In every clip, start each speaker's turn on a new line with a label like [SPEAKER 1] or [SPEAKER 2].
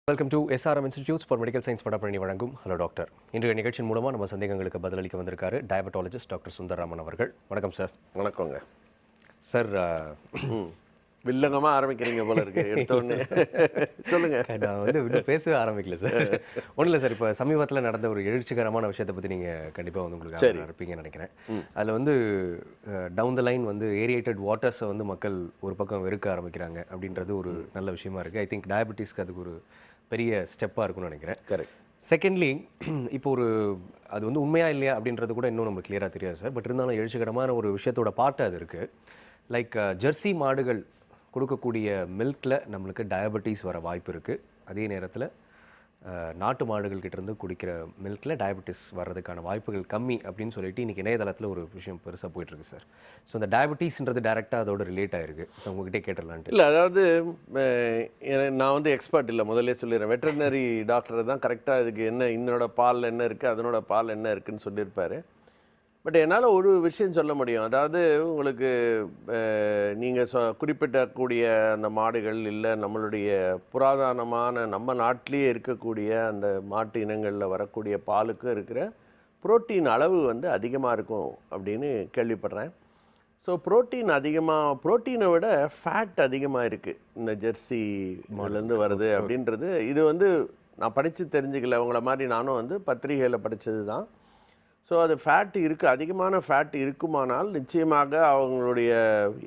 [SPEAKER 1] Welcome to SRM institutes for medical science பட்டப்பழனி வழங்கும் hello doctor. இன்றைய நிகழ்ச்சியின் மூலமாக நம்ம சந்தேகங்களுக்கு பதிலளிக்க வந்திருக்காரு டயபெட்டாலஜிஸ்ட் டாக்டர் சுந்தரராமன் அவர்கள். வணக்கம் சார்.
[SPEAKER 2] வணக்கங்க
[SPEAKER 1] சார்.
[SPEAKER 2] வில்லங்கமாக ஆரம்பிக்கிறீங்க போல இருக்கு எடுத்தோடனே. சொல்லுங்க.
[SPEAKER 1] நான் இன்னும் பேசவே ஆரம்பிக்கல சார். ஒன்றும் இல்லை சார், இப்போ சமீபத்தில் நடந்த ஒரு எழுச்சிகரமான விஷயத்தை பற்றி நீங்கள் கண்டிப்பாக உங்களுக்கு இருப்பீங்கன்னு நினைக்கிறேன். அதில் டவுன் த லைன் ஏரியேட்டட் வாட்டர்ஸை மக்கள் ஒரு பக்கம் வெறுக்க ஆரம்பிக்கிறாங்க அப்படின்றது ஒரு நல்ல விஷயமா இருக்குது. ஐ திங்க் டயபெட்டிஸ்க்கு அதுக்கு ஒரு பெரிய ஸ்டெப்பாக இருக்குன்னு நினைக்கிறேன்.
[SPEAKER 2] கரெக்ட்.
[SPEAKER 1] செகண்ட்லி, இப்போ அது உண்மையா இல்லையா அப்படின்றது கூட இன்னும் நம்மளுக்கு கிளியராக தெரியாது சார். பட் இருந்தாலும் எழுச்சிகரமான ஒரு விஷயத்தோட பாட்டு அது இருக்குது. லைக் ஜெர்சி மாடுகள் கொடுக்கக்கூடிய மில்கில் நம்மளுக்கு டயபெட்டிஸ் வர வாய்ப்பு இருக்குது. அதே நேரத்தில் நாட்டு மாடுகள் கிட்டேருந்து குடிக்கிற மில்கில் டயபெட்டிஸ் வர்றதுக்கான வாய்ப்புகள் கம்மி அப்படின்னு சொல்லிட்டு இன்றைக்கி இணையதளத்தில் ஒரு விஷயம் பெருசாக போயிட்டுருக்கு சார். ஸோ இந்த டயபெட்டிஸ்ன்றது டேரெக்டாக அதோட ரிலேட் ஆகிருக்கு. உங்ககிட்டே கேட்டுடலான்ட்டு.
[SPEAKER 2] இல்லை, அதாவது நான் எக்ஸ்பர்ட் இல்லை, முதல்ல சொல்லிடுறேன். வெட்டர்னரி டாக்டர் தான் கரெக்டாக இதுக்கு என்ன இதனோட பால் என்ன இருக்குது அதனோட பால் என்ன இருக்குதுன்னு சொல்லியிருப்பார். பட் என்னால் ஒரு விஷயம் சொல்ல முடியும். அதாவது உங்களுக்கு நீங்கள் குறிப்பிடக்கூடிய அந்த மாடுகள் இல்லை நம்மளுடைய புராதனமான நம்ம நாட்டிலேயே இருக்கக்கூடிய அந்த மாட்டு இனங்களில் வரக்கூடிய பாலுக்கும் இருக்கிற புரோட்டீன் அளவு அதிகமாக இருக்கும் அப்படின்னு கேள்விப்படுறேன். ஸோ புரோட்டீனை விட ஃபேட் அதிகமாக இருக்குது இந்த ஜெர்சி மாடுலேருந்து வருது அப்படின்றது. இது நான் படித்து தெரிஞ்சுக்கல, அவங்கள மாதிரி நானும் பத்திரிகையில் படித்தது தான். ஸோ அது ஃபேட் இருக்குது, அதிகமான ஃபேட் இருக்குமானால் நிச்சயமாக அவங்களுடைய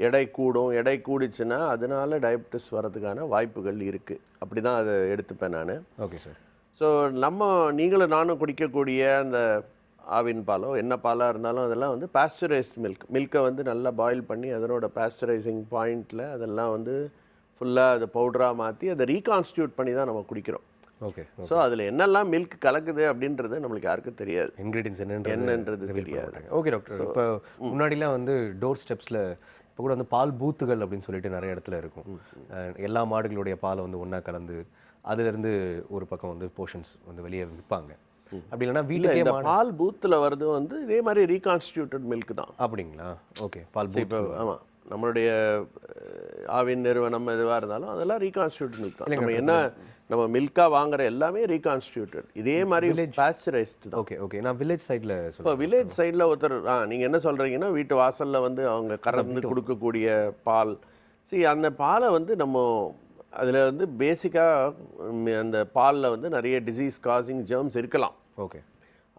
[SPEAKER 2] எடை கூடும். எடை கூடிச்சுன்னா அதனால டயபெட்டிஸ் வரதுக்கான வாய்ப்புகள் இருக்குது. அப்படி தான் அதை எடுத்துப்பேன் நான்.
[SPEAKER 1] Okay sir.
[SPEAKER 2] ஸோ நீங்களும் நானும் குடிக்கக்கூடிய அந்த ஆவின் பாலோ என்ன பாலாக இருந்தாலும் அதெல்லாம் பாஸ்டரைஸ்ட் மில்கை நல்லா பாயில் பண்ணி அதனோட பாஸ்டரைசிங் பாயிண்டில் அதெல்லாம் ஃபுல்லாக அதை பவுடராக மாற்றி அதை ரீகான்ஸ்டியூட் பண்ணி தான் நம்ம குடிக்கிறோம்.
[SPEAKER 1] ஓகே.
[SPEAKER 2] ஸோ அதில் என்னெல்லாம் மில்க் கலக்குது அப்படின்றது நம்மளுக்கு யாருக்கும் தெரியாது.
[SPEAKER 1] இன்க்ரீடியன்ஸ்
[SPEAKER 2] என்னன்றது தெரியாது.
[SPEAKER 1] Okay doctor. இப்போ முன்னாடிலாம் டோர் ஸ்டெப்ஸில் இப்போ கூட பால் பூத்துகள் அப்படின்னு சொல்லிட்டு நிறைய இடத்துல இருக்கும். எல்லா மாடுகளுடைய பாலை ஒன்றா கலந்து அதிலிருந்து ஒரு பக்கம் போர்ஷன்ஸ் வெளியே விற்பாங்க. அப்படி இல்லைன்னா வீட்டுக்கு
[SPEAKER 2] இந்த பால் பூத்தில் வருது இதே மாதிரி ரீகான்ஸ்டியூட்டட் மில்க் தான்.
[SPEAKER 1] அப்படிங்களா? ஓகே. பால் பூத்.
[SPEAKER 2] இப்போ ஆமாம், நம்மளுடைய ஆவின் நிறுவனம் எதுவாக இருந்தாலும் அதெல்லாம் ரீகான்ஸ்டியூட்டட் மில்க் தான். நம்ம மில்காக வாங்குற எல்லாமே ரீகான்ஸ்டியூட்டட். இதே மாதிரி பாஸ்டரைஸ்டு தான்.
[SPEAKER 1] Okay okay. நான் வில்லேஜ் சைடில்
[SPEAKER 2] இப்போ வில்லேஜ் சைடில் ஒருத்தர் நீங்கள் என்ன சொல்கிறீங்கன்னா வீட்டு வாசலில் அவங்க கறந்து கொடுக்கக்கூடிய பால். அந்த பாலை நம்ம அதில் பேசிக்காக அந்த பாலில் நிறைய டிசீஸ் காசிங் ஜெர்ம்ஸ் இருக்கலாம்.
[SPEAKER 1] ஓகே.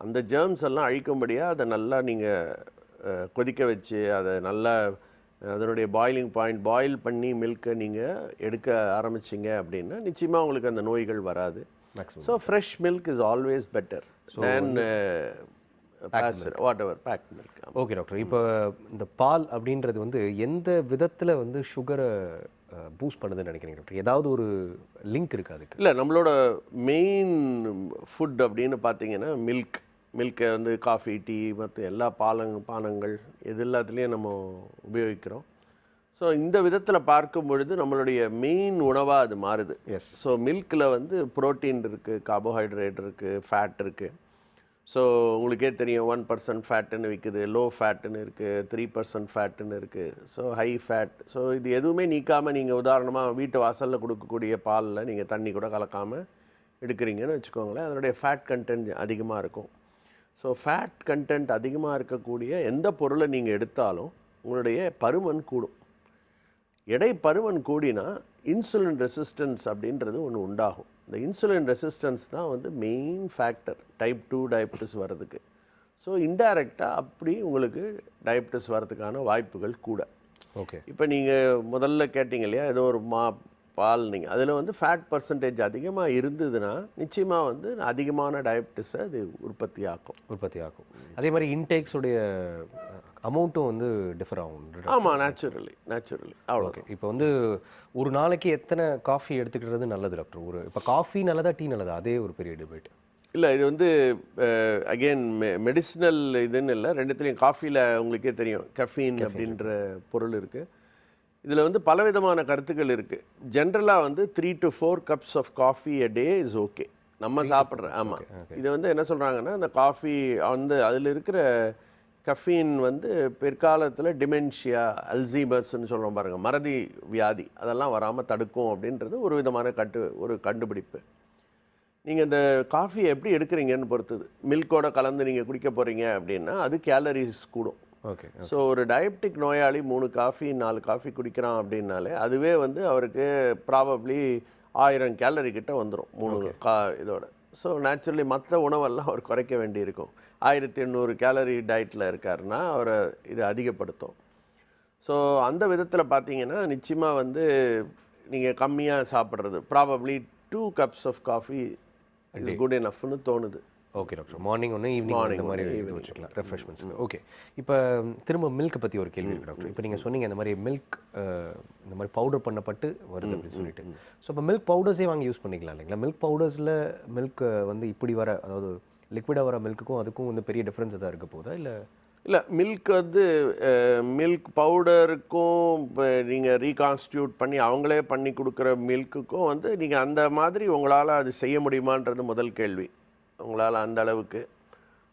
[SPEAKER 2] அந்த ஜெர்ம்ஸ் எல்லாம் அழிக்கும்படியாக அதை நல்லா நீங்கள் கொதிக்க வச்சு அதை நல்லா அதனுடைய பாயிலிங் பாயிண்ட் பாயில் பண்ணி மில்கை நீங்கள் எடுக்க ஆரம்பிச்சிங்க அப்படின்னா நிச்சயமாக உங்களுக்கு அந்த நோய்கள் வராது. So fresh milk is always better than whatever packed milk.
[SPEAKER 1] Okay doctor. இப்போ இந்த பால் அப்படின்றது எந்த விதத்தில் சுகரை பூஸ்ட் பண்ணுதுன்னு நினைக்கிறீங்க டாக்டர்? ஏதாவது ஒரு லிங்க் இருக்குது அதுக்கு?
[SPEAKER 2] இல்லை, நம்மளோட மெயின் ஃபுட் அப்படின்னு பார்த்தீங்கன்னா மில்கை காஃபி, டீ மற்ற எல்லா பானங்கள் இது எல்லாத்துலேயும் நம்ம உபயோகிக்கிறோம். ஸோ இந்த விதத்தில் பார்க்கும் பொழுது நம்மளுடைய மெயின் உணவாக அது மாறுது.
[SPEAKER 1] எஸ்.
[SPEAKER 2] ஸோ மில்கில் புரோட்டீன் இருக்குது, கார்போஹைட்ரேட் இருக்குது, ஃபேட் இருக்குது. ஸோ உங்களுக்கே தெரியும் 1% ஃபேட்டுன்னு விற்குது, லோ ஃபேட்டுன்னு இருக்குது, 3% ஃபேட்டுன்னு இருக்குது, ஸோ ஹை ஃபேட். ஸோ இது எதுவுமே நீக்காமல் நீங்கள் உதாரணமாக வீட்டு வாசலில் கொடுக்கக்கூடிய பாலில் நீங்கள் தண்ணி கூட கலக்காமல் எடுக்கிறீங்கன்னு வச்சுக்கோங்களேன், அதனுடைய ஃபேட் கண்டென்ட் அதிகமாக இருக்கும். ஸோ ஃபேட் கண்டென்ட் அதிகமாக இருக்கக்கூடிய எந்த பொருளை நீங்கள் எடுத்தாலும் உங்களுடைய பருமன் கூடும். பருமன் கூடினா இன்சுலின் ரெசிஸ்டன்ஸ் அப்படின்றது ஒன்று உண்டாகும். இந்த இன்சுலின் ரெசிஸ்டன்ஸ் தான் மெயின் ஃபேக்டர் டைப் 2 டயபெட்டிஸ் வர்றதுக்கு. ஸோ இன்டைரக்டாக அப்படி உங்களுக்கு டயபெட்டிஸ் வர்றதுக்கான வாய்ப்புகள் கூட.
[SPEAKER 1] ஓகே.
[SPEAKER 2] இப்போ நீங்கள் முதல்ல கேட்டிங்க இல்லையா, ஏதோ ஒரு பால் நீங்கள் அதில் ஃபேட் பர்சன்டேஜ் அதிகமாக இருந்ததுன்னா நிச்சயமாக அதிகமான டயபெட்டிஸை அது உற்பத்தி ஆக்கும்.
[SPEAKER 1] அதே மாதிரி இன்டேக்ஸுடைய அமௌண்ட்டும் டிஃபர் ஆகும்.
[SPEAKER 2] ஆமாம், நேச்சுரலி அவ்வளோ.
[SPEAKER 1] ஓகே. இப்போ ஒரு நாளைக்கு எத்தனை காஃபி எடுத்துக்கிறது நல்லது டாக்டர்? இப்போ காஃபி நல்லதா டீ நல்லதா? அதே ஒரு பெரிய டிபேட்.
[SPEAKER 2] இல்லை, இது அகெயின் மெடிசினல் இதுன்னு இல்லை, ரெண்டுத்துலேயும். காஃபியில் உங்களுக்கே தெரியும் கெஃபீன் அப்படின்ற பொருள் இருக்குது. இதில் பலவிதமான கருத்துக்கள் இருக்குது. ஜென்ரலாக 3 to 4 cups of coffee a day is okay. நம்ம சாப்பிட்ற ஆமாம். இது என்ன சொல்கிறாங்கன்னா இந்த காஃபி அதில் இருக்கிற கஃபீன் பிற்காலத்தில் டிமென்ஷியா, அல்சீமர்ஸ்ன்னு சொல்கிறோம் பாருங்கள், மறதி வியாதி அதெல்லாம் வராமல் தடுக்கும் அப்படின்றது ஒரு விதமான கண்டுபிடிப்பு. நீங்கள் இந்த காஃபி எப்படி எடுக்கிறீங்கன்னு பொறுத்தது. மில்கோட கலந்து நீங்கள் குடிக்க போகிறீங்க அப்படின்னா அது கேலரிஸ் கூடும்.
[SPEAKER 1] ஓகே.
[SPEAKER 2] ஸோ ஒரு டயபெட்டிக் நோயாளி 3 காஃபி 4 காஃபி குடிக்கிறான் அப்படின்னாலே அதுவே வந்து அவருக்கு ப்ராபப்ளி 1000 கேலரி கிட்ட வந்துடும் 3 இதோட. ஸோ நேச்சுரலி மற்ற உணவெல்லாம் அவர் குறைக்க வேண்டியிருக்கும். 1800 கேலரி டயட்டில் இருக்காருன்னா அவரை இது அதிகப்படுத்தும். ஸோ அந்த விதத்தில் பார்த்தீங்கன்னா நிச்சயமாக வந்து நீங்கள் கம்மியாக சாப்பிட்றது probably 2 cups of coffee is good எனஃப்னு தோணுது.
[SPEAKER 1] Okay doctor. மார்னிங் ஒன்று ஈவினிங் இந்த மாதிரி இது வச்சுக்கலாம் ரெஃப்ரெஷ்மெண்ட்ஸுக்கு. ஓகே. இப்போ திரும்ப மில்க் பற்றி ஒரு கேள்வி இருக்கு டாக்டர். இப்போ நீங்கள் சொன்னீங்க இந்த மாதிரி மில்க் இந்த மாதிரி பவுடர் பண்ணப்பட்டு வருது அப்படின்னு சொல்லிட்டு. ஸோ இப்போ மில்க் பவுடர்ஸே வாங்கி யூஸ் பண்ணிக்கலாம் இல்லைங்களா? மில்க் பவுடர்ஸில் மில்க் வந்து இப்படி வர, அதாவது லிக்விடாக வர மில்க்குக்கும் அதுக்கும் வந்து பெரிய டிஃப்ரென்ஸ் எதாவது இருக்க போதா இல்லை?
[SPEAKER 2] இல்லை, மில்க் வந்து மில்க் பவுடருக்கும் இப்போ நீங்கள் ரீகான்ஸ்டியூட் பண்ணி அவங்களே பண்ணி கொடுக்குற மில்க்குக்கும் வந்து நீங்கள் அந்த மாதிரி உங்களால் அது செய்ய முடியுமான்றது முதல் கேள்வி. உங்களால் அந்த அளவுக்கு.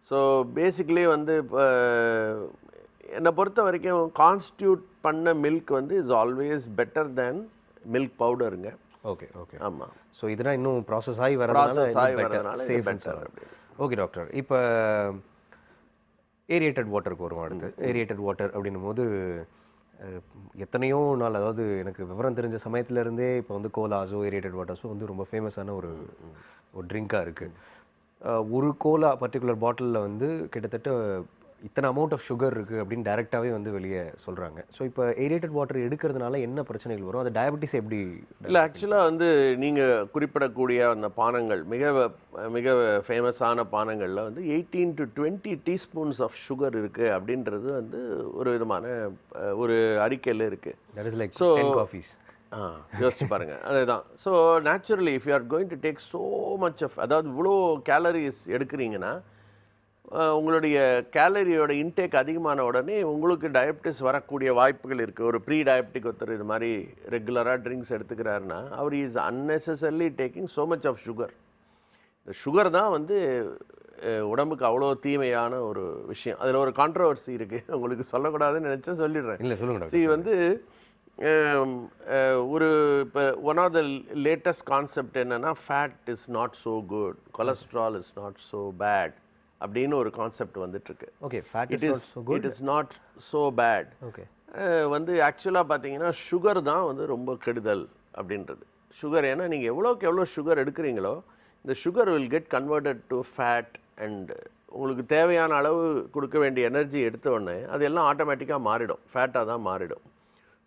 [SPEAKER 2] ஸோ பேசிக்கலி வந்து இப்போ என்னை பொறுத்த வரைக்கும் கான்ஸ்டியூட் பண்ண மில்க் வந்து is always better than milk பவுடருங்க.
[SPEAKER 1] ஓகே. ஓகே.
[SPEAKER 2] ஆமாம்.
[SPEAKER 1] ஸோ இதெல்லாம் இன்னும் ப்ராசஸ் ஆகி
[SPEAKER 2] ப்ராசஸ் ஆகி
[SPEAKER 1] வரதுனால
[SPEAKER 2] வரதுனால
[SPEAKER 1] சேஃப்
[SPEAKER 2] பெட்டர்.
[SPEAKER 1] Okay doctor. இப்போ ஏரியேட்டட் வாட்டருக்கு வரும் அடுத்து. ஏரியேட்டட் வாட்டர் அப்படின்னும் போது எத்தனையோ நாள், அதாவது எனக்கு விவரம் தெரிஞ்ச சமயத்துலேருந்தே இப்போ வந்து கோலாஸோ ஏரியேட்டட் வாட்டர்ஸோ வந்து ரொம்ப ஃபேமஸான ஒரு ட்ரிங்காக இருக்குது. ஒரு கோலா பர்டிகுலர் பாட்டிலில் வந்து கிட்டத்தட்ட இத்தனை அமௌண்ட் ஆஃப் சுகர் இருக்குது அப்படின்னு டைரெக்டாகவே வந்து வெளியே சொல்கிறாங்க. ஸோ இப்போ ஏரியேட்டட் வாட்டர் எடுக்கிறதுனால என்ன பிரச்சனைகள் வரும்? அது டயபெட்டிஸ் எப்படி?
[SPEAKER 2] இல்லை, ஆக்சுவலாக வந்து நீங்கள் குறிப்பிடக்கூடிய அந்த பானங்கள் மிக ஃபேமஸான பானங்களில் வந்து 18 to 20 டீஸ்பூன்ஸ் ஆஃப் சுகர் இருக்குது அப்படின்றது வந்து ஒரு விதமான ஒரு அறிக்கையில் இருக்குது.
[SPEAKER 1] That is like
[SPEAKER 2] so
[SPEAKER 1] 10 coffees.
[SPEAKER 2] யோசிச்சு பாருங்கள். அதுதான். So naturally if you are going to take so much of, அதாவது இவ்வளோ கேலரிஸ் எடுக்கிறீங்கன்னா உங்களுடைய கேலரியோட இன்டேக் அதிகமான உடனே உங்களுக்கு டயபெட்டிஸ் வரக்கூடிய வாய்ப்புகள் இருக்குது. ஒரு ப்ரீ டயபெட்டிக் ஒருத்தர் இது மாதிரி ரெகுலராக ட்ரிங்க்ஸ் எடுத்துக்கிறாருன்னா அவர் is unnecessarily taking so much of sugar. இந்த சுகர் தான் வந்து உடம்புக்கு அவ்வளோ தீமையான ஒரு விஷயம். அதில் ஒரு கான்ட்ரவர்சி இருக்குது, உங்களுக்கு சொல்லக்கூடாதுன்னு நினச்சா சொல்லிடுறேன்.
[SPEAKER 1] இல்லை, சொல்லுங்க.
[SPEAKER 2] சரி, வந்து ஒரு இப்போ one of the latest concept என்னென்னா fat is not so good, cholesterol is not so bad அப்படின்னு ஒரு கான்செப்ட் வந்துட்டுருக்கு.
[SPEAKER 1] Okay. Fat
[SPEAKER 2] it is not so bad.
[SPEAKER 1] Okay.
[SPEAKER 2] வந்து ஆக்சுவலாக பார்த்தீங்கன்னா சுகர் தான் வந்து ரொம்ப கெடுதல் அப்படின்றது. சுகர், ஏன்னா நீங்கள் எவ்வளோக்கு எவ்வளோ சுகர் எடுக்கிறீங்களோ இந்த sugar will get converted to fat and உங்களுக்கு தேவையான அளவு கொடுக்க வேண்டிய எனர்ஜி எடுத்த உடனே அது எல்லாம் ஆட்டோமேட்டிக்காக மாறிடும், ஃபேட்டாக தான் மாறிடும்.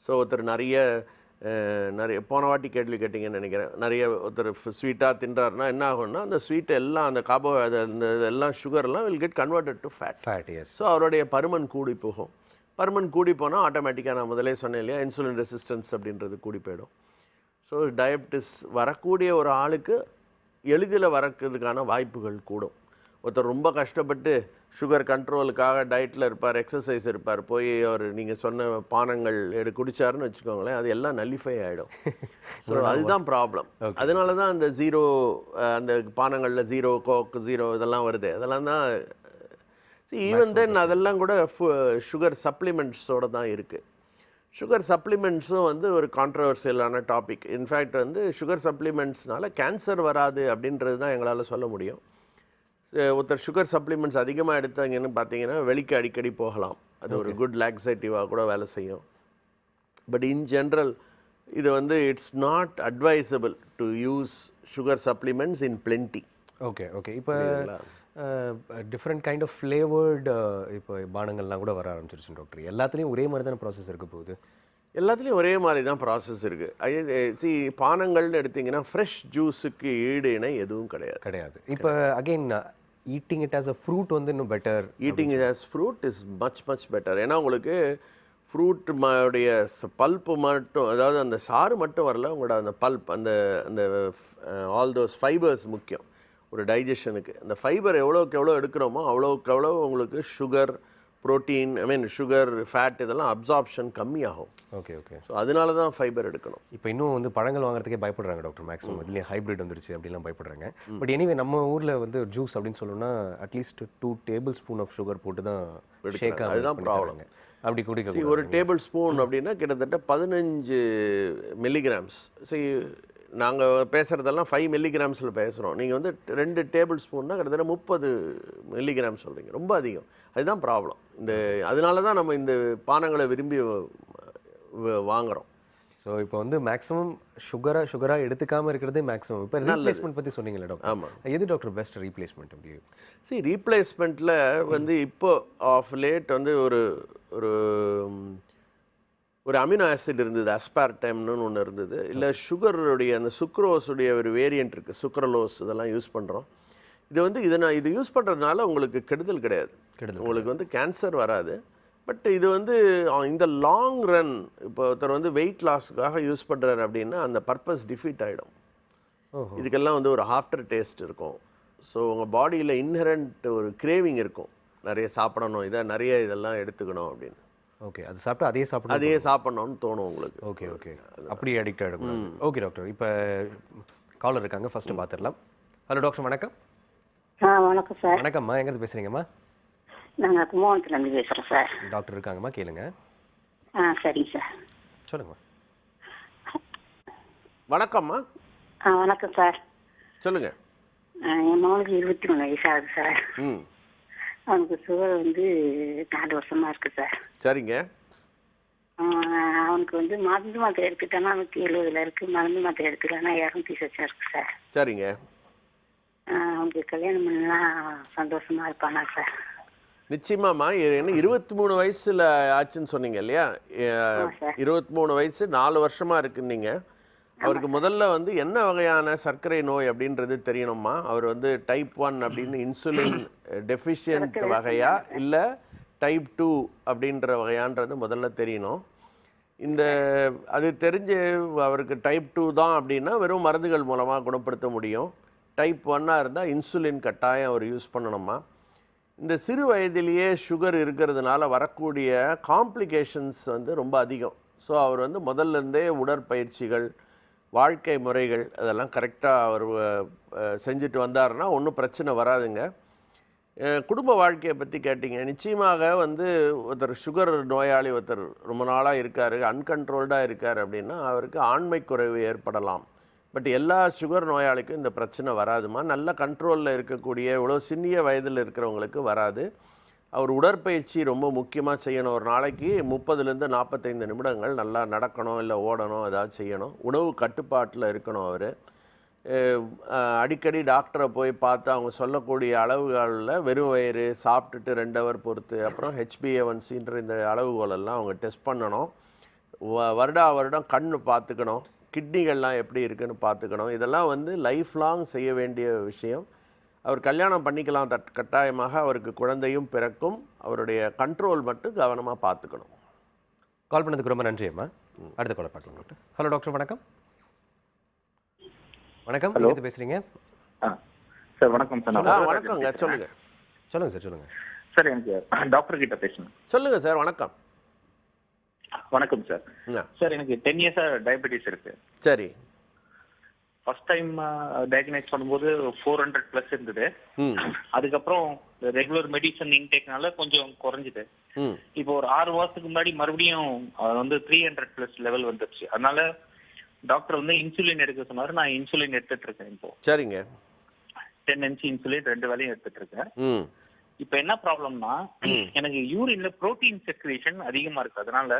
[SPEAKER 2] ஸோ ஒருத்தர் நிறைய போன வாட்டி கேள்வி கேட்டிங்கன்னு நினைக்கிறேன். நிறைய ஒருத்தர் ஸ்வீட்டாக தின்றாருன்னா என்ன ஆகும்னா அந்த ஸ்வீட் எல்லாம் அந்த அந்த எல்லாம் சுகர்லாம் will get converted to fat.
[SPEAKER 1] Yes.
[SPEAKER 2] So அவருடைய பருமன் கூடி போகும். பருமன் கூடி போனால் ஆட்டோமேட்டிக்காக நான் முதலே சொன்னேன் இல்லையா, இன்சுலின் ரெசிஸ்டன்ஸ் அப்படின்றது கூடி போயிடும். ஸோ டயபெட்டிஸ் வரக்கூடிய ஒரு ஆளுக்கு எளிதில் வரக்கிறதுக்கான வாய்ப்புகள் கூடும். ஒருத்தர் ரொம்ப கஷ்டப்பட்டு சுகர் கண்ட்ரோலுக்காக டயட்டில் இருப்பார், எக்ஸசைஸ் இருப்பார், போய் அவர் நீங்கள் சொன்ன பானங்கள் குடிச்சாருன்னு வச்சுக்கோங்களேன், அது எல்லாம் நல்லிஃபை ஆகிடும். ஸோ அதுதான் ப்ராப்ளம். அதனால தான் அந்த ஜீரோ, அந்த பானங்களில் ஜீரோ கோக், ஜீரோ இதெல்லாம் வருது. அதெல்லாம் தான் ஈவன் தென் அதெல்லாம் கூட சுகர் சப்ளிமெண்ட்ஸோடு தான் இருக்குது. சுகர் சப்ளிமெண்ட்ஸும் வந்து ஒரு கான்ட்ரவர்சியலான டாபிக். இன்ஃபேக்ட் வந்து சுகர் சப்ளிமெண்ட்ஸ்னால கேன்சர் வராது அப்படின்றது தான் எங்களால் சொல்ல முடியும். ஒருத்தர் சுகர் சப்ளிமெண்ட்ஸ் அதிகமாக எடுத்தாங்கன்னு பார்த்தீங்கன்னா வெளிக்கு அடிக்கடி போகலாம். அது ஒரு குட் லாக்ஸேட்டிவாக கூட வேலை செய்யும். பட் இன் ஜென்ரல் இது வந்து it's not advisable to use sugar supplements in plenty.
[SPEAKER 1] Okay. Okay. இப்போ டிஃப்ரெண்ட் கைண்ட் ஆஃப் ஃப்ளேவர்டு இப்போ பானங்கள்லாம் கூட வர ஆரம்பிச்சிருச்சு டாக்டர். எல்லாத்துலேயும் ஒரே மாதிரி தானே ப்ராசஸ் இருக்க போகுது?
[SPEAKER 2] எல்லாத்துலேயும் ஒரே மாதிரி தான் ப்ராசஸ் இருக்குது. பானங்கள்னு எடுத்திங்கன்னா ஃப்ரெஷ் ஜூஸுக்கு ஈடு இணை எதுவும் கிடையாது.
[SPEAKER 1] இப்போ again eating it as a fruit வந்து இன்னும் better.
[SPEAKER 2] Eating it as fruit is much better. ஏன்னா உங்களுக்கு ஃப்ரூட் உடைய பல்ப்பு மட்டும், அதாவது அந்த சாறு மட்டும் வரல, உங்களோட அந்த பல்ப், அந்த அந்த ஆல் தோஸ் ஃபைபர்ஸ் முக்கியம் ஒரு டைஜஷனுக்கு. அந்த ஃபைபர் எவ்வளோக்கு எவ்வளோ எடுக்கிறோமோ அவ்வளோக்கு எவ்வளோ உங்களுக்கு சுகர், ப்ரோட்டீன், சுகர், ஃபேட் இதெல்லாம் அப்சார்ப்ஷன் கம்மியாகும்.
[SPEAKER 1] ஓகே. ஓகே.
[SPEAKER 2] ஸோ அதனால தான் ஃபைபர் எடுக்கணும்.
[SPEAKER 1] இப்போ இன்னும் வந்து பழங்கள் வாங்குறதுக்கே பயப்படுறாங்க டாக்டர். மேக்ஸிமம் இதுலேயும் ஹைப்ரிட் வந்துருச்சு அப்படிலாம் பயப்படுறாங்க. பட் எனிவே நம்ம ஊரில் வந்து ஜூஸ் அப்படின்னு சொல்லணும்னா at least 2 tablespoon of sugar போட்டு தான் ஷேக்காக,
[SPEAKER 2] அதுதான் ப்ராப்ளம்.
[SPEAKER 1] அப்படி குடிக்க
[SPEAKER 2] ஒரு டேபிள் ஸ்பூன் அப்படின்னா கிட்டத்தட்ட 15 மில்லிகிராம்ஸ். சரி, நாங்கள் பேசுகிறதெல்லாம் 5 மில்லிகிராம்ஸில் பேசுகிறோம். நீங்கள் வந்து 2 டேபிள் ஸ்பூன்னா கிட்டத்தட்ட 30 மில்லிகிராம் சொல்கிறீங்க. ரொம்ப அதிகம். அதுதான் ப்ராப்ளம். அதனால தான் நம்ம இந்த பானங்களை விரும்பி வாங்குகிறோம்.
[SPEAKER 1] ஸோ இப்போ வந்து மேக்ஸிமம் சுகராக எடுத்துக்காமல் இருக்கிறதே மேக்ஸிமம். இப்போ ரீப்ளேஸ்மெண்ட் பற்றி சொன்னீங்களே டாக்டர்.
[SPEAKER 2] ஆமாம்.
[SPEAKER 1] எது டாக்டர் பெஸ்ட் ரீப்ளேஸ்மெண்ட் அப்படி?
[SPEAKER 2] ரீப்ளேஸ்மெண்ட்டில் வந்து இப்போ ஆஃப் லேட் வந்து ஒரு ஒரு ஒரு அமினோ ஆசிட் இருந்தது, அஸ்பார்டைம்னு ஒன்று இருந்தது. இல்லை சுகருடைய அந்த சுக்ரோஸுடைய ஒரு வேரியன்ட் இருக்குது, சுக்ரலோஸ், இதெல்லாம் யூஸ் பண்ணுறோம். இது வந்து இது யூஸ் பண்ணுறதுனால உங்களுக்கு கெடுதல் கிடையாது. உங்களுக்கு வந்து கேன்சர் வராது. பட் இது வந்து இந்த லாங் ரன், இப்போ ஒருத்தர் வந்து வெயிட் லாஸுக்காக யூஸ் பண்ணுறாரு அப்படின்னா அந்த பர்பஸ் டிஃபீட் ஆகிடும். இதுக்கெல்லாம் வந்து ஒரு ஆஃப்டர் டேஸ்ட் இருக்கும். ஸோ உங்கள் பாடியில் இன்ஹரண்ட் ஒரு கிரேவிங் இருக்கும், நிறைய சாப்பிடணும், நிறைய இதெல்லாம் எடுத்துக்கணும் அப்படின்னு.
[SPEAKER 1] ஓகே, அது சாப்பிட்டு அதே
[SPEAKER 2] சாப்பிடணும்னு தோணும் உங்களுக்கு.
[SPEAKER 1] ஓகே ஓகே, அப்படி அடிக்ட் ஆகிடும். ஓகே டாக்டர், இப்போ காலர் இருக்காங்க, ஃபஸ்ட்டு பார்த்துடலாம். ஹலோ டாக்டர், வணக்கம்.
[SPEAKER 3] வணக்கம் சார்.
[SPEAKER 1] வணக்கம்மா, எங்கேருந்து பேசுகிறீங்கம்மா?
[SPEAKER 3] நாங்கள் கும்பகோணத்துலேருந்து பேசுகிறோம் சார்.
[SPEAKER 1] டாக்டர் இருக்காங்கம்மா, கேளுங்க.
[SPEAKER 3] சரிங்க சார்.
[SPEAKER 1] சொல்லுங்கம்மா.
[SPEAKER 2] வணக்கம்மா.
[SPEAKER 3] வணக்கம் சார்.
[SPEAKER 2] சொல்லுங்கள்.
[SPEAKER 3] என் மகனுக்கு 23 வயசாகுது சார். அவனுக்கு சுகர் வந்து 4 வருஷமாக இருக்குது சார்.
[SPEAKER 2] சரிங்க.
[SPEAKER 3] அவனுக்கு வந்து மருந்து மாத்திரை எடுத்துட்டானா அவனுக்கு 70 இருக்குது, மருந்து மாத்திரை எடுத்துக்கலான்னா 200 இருக்குது சார்.
[SPEAKER 2] சரிங்க.
[SPEAKER 3] அவனுக்கு கல்யாணம் பண்ணலாம் சந்தோஷமா இருப்பானா சார்?
[SPEAKER 2] நிச்சயமாம்மா. என்ன 23 வயசில் ஆச்சுன்னு சொன்னீங்க இல்லையா? 23 வயசு 4 வருஷமாக இருக்குன்னீங்க. அவருக்கு முதல்ல வந்து என்ன வகையான சர்க்கரை நோய் அப்படின்றது தெரியணுமா? அவர் வந்து டைப் 1 அப்படின்னு இன்சுலின் டெஃபிஷியன்ட் வகையா இல்லை டைப் 2 அப்படின்ற வகையான்றது முதல்ல தெரியணும். அது தெரிஞ்சு அவருக்கு டைப் 2 தான் அப்படின்னா வெறும் மருந்துகள் மூலமாக குணப்படுத்த முடியும். டைப் 1 இருந்தால் இன்சுலின் கட்டாயம் அவர் யூஸ் பண்ணணுமா. இந்த சிறு வயதிலேயே சுகர் இருக்கிறதுனால வரக்கூடிய காம்ப்ளிகேஷன்ஸ் வந்து ரொம்ப அதிகம். ஸோ அவர் வந்து முதல்லேருந்தே உடற்பயிற்சிகள், வாழ்க்கை முறைகள் அதெல்லாம் கரெக்டாக அவர் செஞ்சுட்டு வந்தாருன்னா ஒன்றும் பிரச்சனை வராதுங்க. குடும்ப வாழ்க்கையை பற்றி கேட்டிங்க. நிச்சயமாக வந்து ஒருத்தர் சுகர் நோயாளி ஒருத்தர் ரொம்ப நாளாக இருக்கார், அன்கண்ட்ரோல்டாக இருக்கார் அப்படின்னா அவருக்கு ஆண்மை குறைவு ஏற்படலாம். பட் எல்லா சுகர் நோயாளிக்கும் இந்த பிரச்சனை வராதுமா. நல்ல கண்ட்ரோலில் இருக்கக்கூடிய இவ்வளோ சிறிய வயதில் இருக்கிறவங்களுக்கு வராது. அவர் உடற்பயிற்சி ரொம்ப முக்கியமாக செய்யணும். ஒரு நாளைக்கு 30லேருந்து 45 நிமிடங்கள் நல்லா நடக்கணும், இல்லை ஓடணும், ஏதாவது செய்யணும். உணவு கட்டுப்பாட்டில் இருக்கணும். அவர் அடிக்கடி டாக்டரை போய் பார்த்து அவங்க சொல்லக்கூடிய அளவுகளில் வெறும் வயிறு சாப்பிட்டுட்டு 2 ஹவர் பொறுத்து, அப்புறம் HbA1cன்ற இந்த அளவுகோலெல்லாம் அவங்க டெஸ்ட் பண்ணணும். வருடம் கண் பார்த்துக்கணும், கிட்னிகள்லாம் எப்படி இருக்குன்னு பார்த்துக்கணும். இதெல்லாம் வந்து லைஃப் லாங் செய்ய வேண்டிய விஷயம். அவர் கல்யாணம் பண்ணிக்கலாம் கட்டாயமாக, அவருக்கு குழந்தையும் பிறக்கும். அவருடைய கண்ட்ரோல் மட்டும் கவனமாக பார்த்துக்கணும்.
[SPEAKER 1] கால் பண்ணதுக்கு ரொம்ப நன்றி அம்மா. அடுத்த காலை பார்க்கலாம் டாக்டர். ஹலோ டாக்டர், வணக்கம். வணக்கம், எங்கே பேசுகிறீங்க?
[SPEAKER 4] சார் வணக்கம் சார்.
[SPEAKER 2] வணக்கங்க, சொல்லுங்கள்.
[SPEAKER 1] சொல்லுங்கள் சார், சொல்லுங்கள்
[SPEAKER 4] சார். எனக்கு டாக்டர் கிட்ட பேசணும்.
[SPEAKER 2] சொல்லுங்கள் சார். வணக்கம்.
[SPEAKER 4] வணக்கம் சார். சார் எனக்கு 10 இயர்ஸாக டயபெட்டிஸ் இருக்கு.
[SPEAKER 2] சரி.
[SPEAKER 4] ஃபர்ஸ்ட் டைம் டயக்னைஸ் பண்ணும்போது 400 ப்ளஸ் இருந்தது. அதுக்கப்புறம் ரெகுலர் மெடிசன் இன்டேக்னால கொஞ்சம் குறைஞ்சிது. இப்போ ஒரு 6 மாசத்துக்கு முன்னாடி மறுபடியும் வந்து 300 ப்ளஸ் லெவல் வந்துருச்சு. அதனால டாக்டர் வந்து இன்சுலின் எடுக்க சொன்னாரு. நான் இன்சுலின் எடுத்துட்டு இருக்கேன் இப்போ.
[SPEAKER 2] சரிங்க.
[SPEAKER 4] 10 mg இன்சுலின் 2 வேளையும் எடுத்துட்டு இருக்கேன். இப்ப என்ன ப்ராப்ளம்னா, எனக்கு யூரின்ல புரோட்டீன் செக்ரேஷன் அதிகமா இருக்கு. அதனால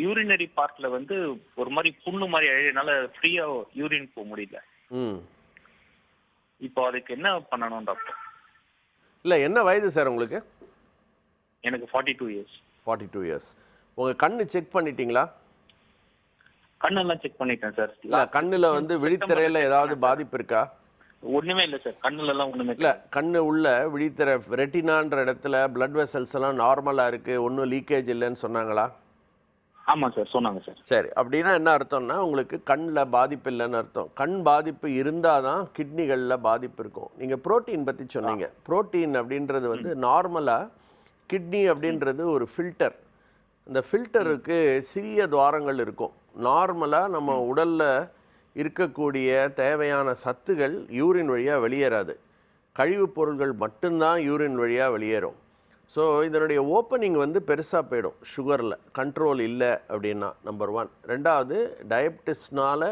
[SPEAKER 4] யூரினரி பார்ட்ல வந்து ஒரு மாதிரி புண்ணு மாதிரி என்னால ஃப்ரீயா யூரின் போக முடியல. இப்போ அதுக்கு என்ன பண்ணணும் டாக்டர்?
[SPEAKER 2] இல்லை, என்ன வயது சார் உங்களுக்கு?
[SPEAKER 4] எனக்கு 42 இயர்ஸ்.
[SPEAKER 2] 42 இயர்ஸ். உங்கள் கண்ணு செக் பண்ணிட்டீங்களா?
[SPEAKER 4] கண்ணெல்லாம் செக் பண்ணிட்டேன் சார்.
[SPEAKER 2] இல்லை, கண்ணில் வந்து விழித்திரையில் ஏதாவது பாதிப்பு இருக்கா?
[SPEAKER 4] ஒண்ணுமே இல்லை சார். கண்ணுல எல்லாம் ஒண்ணுமே
[SPEAKER 2] இல்லை. கண்ணு உள்ள விழித்திரை ரெட்டினான்ற இடத்துல பிளட் வெசல்ஸ் எல்லாம் நார்மலாக இருக்குது, ஒன்றும் லீக்கேஜ் இல்லைன்னு சொன்னாங்களா?
[SPEAKER 4] ஆமாம் சார், சொன்னாங்க சார்.
[SPEAKER 2] சரி, அப்படின்னா என்ன அர்த்தம்னா உங்களுக்கு கண்ணில் பாதிப்பு இல்லைன்னு அர்த்தம். கண் பாதிப்பு இருந்தால் தான் கிட்னிகளில் பாதிப்பு இருக்கும். நீங்கள் புரோட்டீன் பற்றி சொன்னீங்க. புரோட்டீன் அப்படின்றது வந்து நார்மலாக கிட்னி அப்படின்றது ஒரு ஃபில்டர். அந்த ஃபில்டருக்கு சிறிய துவாரங்கள் இருக்கும். நார்மலாக நம்ம உடலில் இருக்கக்கூடிய தேவையான சத்துகள் யூரின் வழியாக வெளியேறாது. கழிவுப் பொருள்கள் மட்டும்தான் யூரின் வழியாக வெளியேறும். ஸோ இதனுடைய ஓப்பனிங் வந்து பெருசாக போயிடும் சுகரில் கண்ட்ரோல் இல்லை அப்படின்னா. நம்பர் 1. 2வது, டயபெட்டிஸ்னால்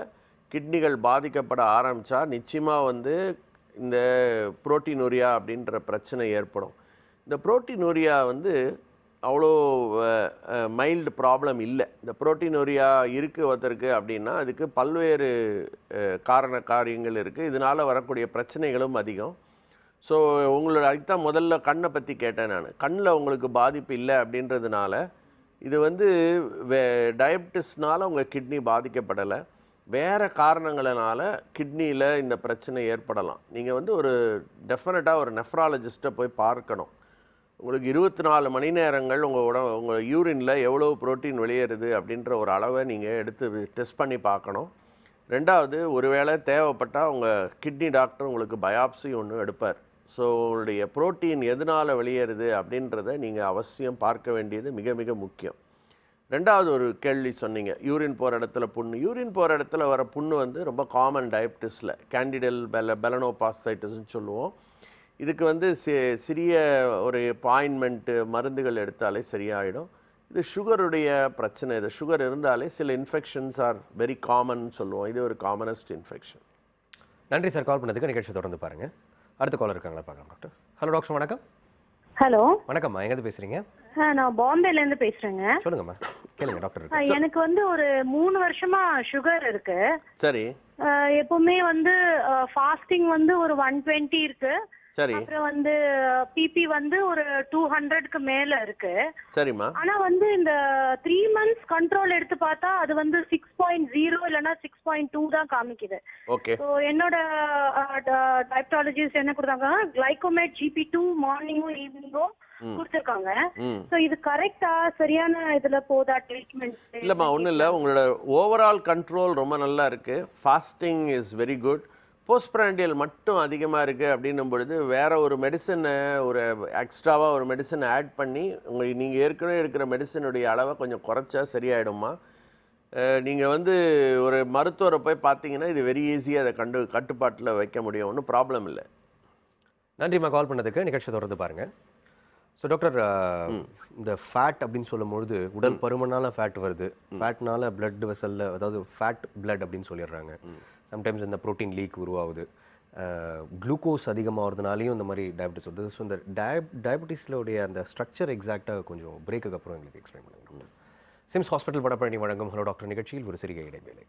[SPEAKER 2] கிட்னிகள் பாதிக்கப்பட ஆரம்பித்தா நிச்சயமாக வந்து இந்த புரோட்டீனூரியா அப்படின்ற பிரச்சனை ஏற்படும். இந்த புரோட்டீனூரியா வந்து அவ்வளோ மைல்டு ப்ராப்ளம் இல்லை. இந்த புரோட்டீனூரியா இருக்குது ஒருத்தருக்கு அப்படின்னா அதுக்கு பல்வேறு காரியங்கள் இருக்குது. இதனால் வரக்கூடிய பிரச்சனைகளும் அதிகம். ஸோ உங்களோட அதுதான் முதல்ல கண்ணை பற்றி கேட்டேன் நான். கண்ணில் உங்களுக்கு பாதிப்பு இல்லை அப்படின்றதுனால இது வந்து டயபெட்டிஸ்னால் உங்கள் கிட்னி பாதிக்கப்படலை, வேறு காரணங்களினால கிட்னியில் இந்த பிரச்சனை ஏற்படலாம். நீங்கள் வந்து ஒரு டெஃபினட்டாக ஒரு நெஃப்ராலஜிஸ்ட்டை போய் பார்க்கணும். உங்களுக்கு 24 மணி நேரங்கள் உங்கள் யூரினில் எவ்வளோ புரோட்டீன் வெளியேறுது அப்படின்ற ஒரு அளவை நீங்கள் எடுத்து டெஸ்ட் பண்ணி பார்க்கணும். ரெண்டாவது, ஒருவேளை தேவைப்பட்டால் உங்கள் கிட்னி டாக்டர் உங்களுக்கு பயாப்சி ஒன்று எடுப்பார். ஸோ உங்களுடைய புரோட்டீன் எதனால் வெளியேறுது அப்படின்றத நீங்கள் அவசியம் பார்க்க வேண்டியது மிக மிக முக்கியம். ரெண்டாவது ஒரு கேள்வி சொன்னீங்க, யூரின் போகிற இடத்துல புண்ணு. யூரின் போகிற இடத்துல வர புண்ணு வந்து ரொம்ப காமன் டயபெட்டிஸில் கேண்டிடல் பெலனோபாஸ்தைட்டிஸ்ன்னு சொல்லுவோம். இதுக்கு வந்து சிறிய ஒரு பாயின்மெண்ட்டு மருந்துகள் எடுத்தாலே சரியாயிடும். இது சுகருடைய பிரச்சனை. இது சுகர் இருந்தாலே சில இன்ஃபெக்ஷன்ஸ் ஆர் வெரி காமன் சொல்லுவோம். இது ஒரு காமனஸ்ட் இன்ஃபெக்ஷன்.
[SPEAKER 1] நன்றி சார் கால் பண்ணதுக்கு. நிகழ்ச்சி தொடர்ந்து பாருங்கள். அடுத்த காலர் இருக்காங்களா பார்க்கலாம் டாக்டர். ஹலோ டாக்டர், வணக்கம்.
[SPEAKER 5] ஹலோ,
[SPEAKER 1] வணக்கம்மா, எங்கேருந்து பேசுகிறீங்க?
[SPEAKER 5] நான் பாம்பேலேருந்து பேசுகிறேங்க.
[SPEAKER 1] சொல்லுங்கம்மா, கேளுங்க டாக்டர் இருக்கு.
[SPEAKER 5] எனக்கு வந்து ஒரு 3 வருஷமா சுகர் இருக்கு.
[SPEAKER 2] சரி.
[SPEAKER 5] எப்பவுமே வந்து ஃபாஸ்டிங் வந்து ஒரு 120 இருக்கு.
[SPEAKER 2] சரி.
[SPEAKER 5] அப்புறம் வந்து பிபி வந்து ஒரு 200க்கு மேல இருக்கு.
[SPEAKER 2] சரிம்மா.
[SPEAKER 5] ஆனா வந்து இந்த 3 months கண்ட்ரோல் எடுத்து பார்த்தா அது வந்து 6.0 இல்லைன்னா 6.2 தான் காமிக்குது.
[SPEAKER 2] ஓகே.
[SPEAKER 5] ஸோ என்னோட டயபெட்டாலஜிஸ்ட் என்ன கொடுத்தாங்க, கிளைகோமேட் GP2 மார்னிங்கும் ஈவினிங்கும் கொடுத்துருக்காங்க. ஸோ இது கரெக்டா, சரியான இதுல போதா ட்ரீட்மெண்ட்?
[SPEAKER 2] இல்லைம்மா, ஒன்றும் இல்லை. உங்களோட ஓவரால் கண்ட்ரோல் ரொம்ப நல்லா இருக்குது. Fasting is very good. Postprandial மட்டும் அதிகமாக இருக்குது அப்படின்னும் பொழுது வேறு ஒரு மெடிசனை, ஒரு எக்ஸ்ட்ராவாக ஒரு மெடிசனை ஆட் பண்ணி நீங்கள் ஏற்கனவே எடுக்கிற மெடிசனுடைய அளவை கொஞ்சம் குறைச்சா சரியாயிடுமா. நீங்கள் வந்து ஒரு மருத்துவரை போய் பார்த்தீங்கன்னா இது வெரி ஈஸியாக அதை கட்டுப்பாட்டில் வைக்க முடியும். ஒன்றும் ப்ராப்ளம் இல்லை.
[SPEAKER 1] நன்றிம்மா கால் பண்ணதுக்கு. நிகழ்ச்சி தொடர்ந்து பாருங்கள். ஸோ டாக்டர், இந்த ஃபேட் அப்படின்னு சொல்லும்பொழுது உடல் பருமனால் ஃபேட் வருது, ஃபேட்னால பிளட் வெசலில், அதாவது ஃபேட் பிளட் அப்படின்னு சொல்லிடுறாங்க. சம்டைம்ஸ் இந்த ப்ரோட்டீன் லீக் உருவாகுது, குளுக்கோஸ் அதிகமாகிறதுனாலையும் இந்த மாதிரி டயபெட்டிஸ் வருது. ஸோ இந்த டயபெட்டிஸோடைய அந்த ஸ்ட்ரக்சர் எக்ஸாக்டாக கொஞ்சம் பிரேக்குக்கு அப்புறம் எங்களுக்கு எக்ஸ்பிளைன் பண்ணுங்க. சிம்ஸ் ஹாஸ்பிட்டல் வடபழனி வழங்கும் ஹலோ டாக்டர் நிகழ்ச்சியில் ஒரு சிறிய இடைவேளை.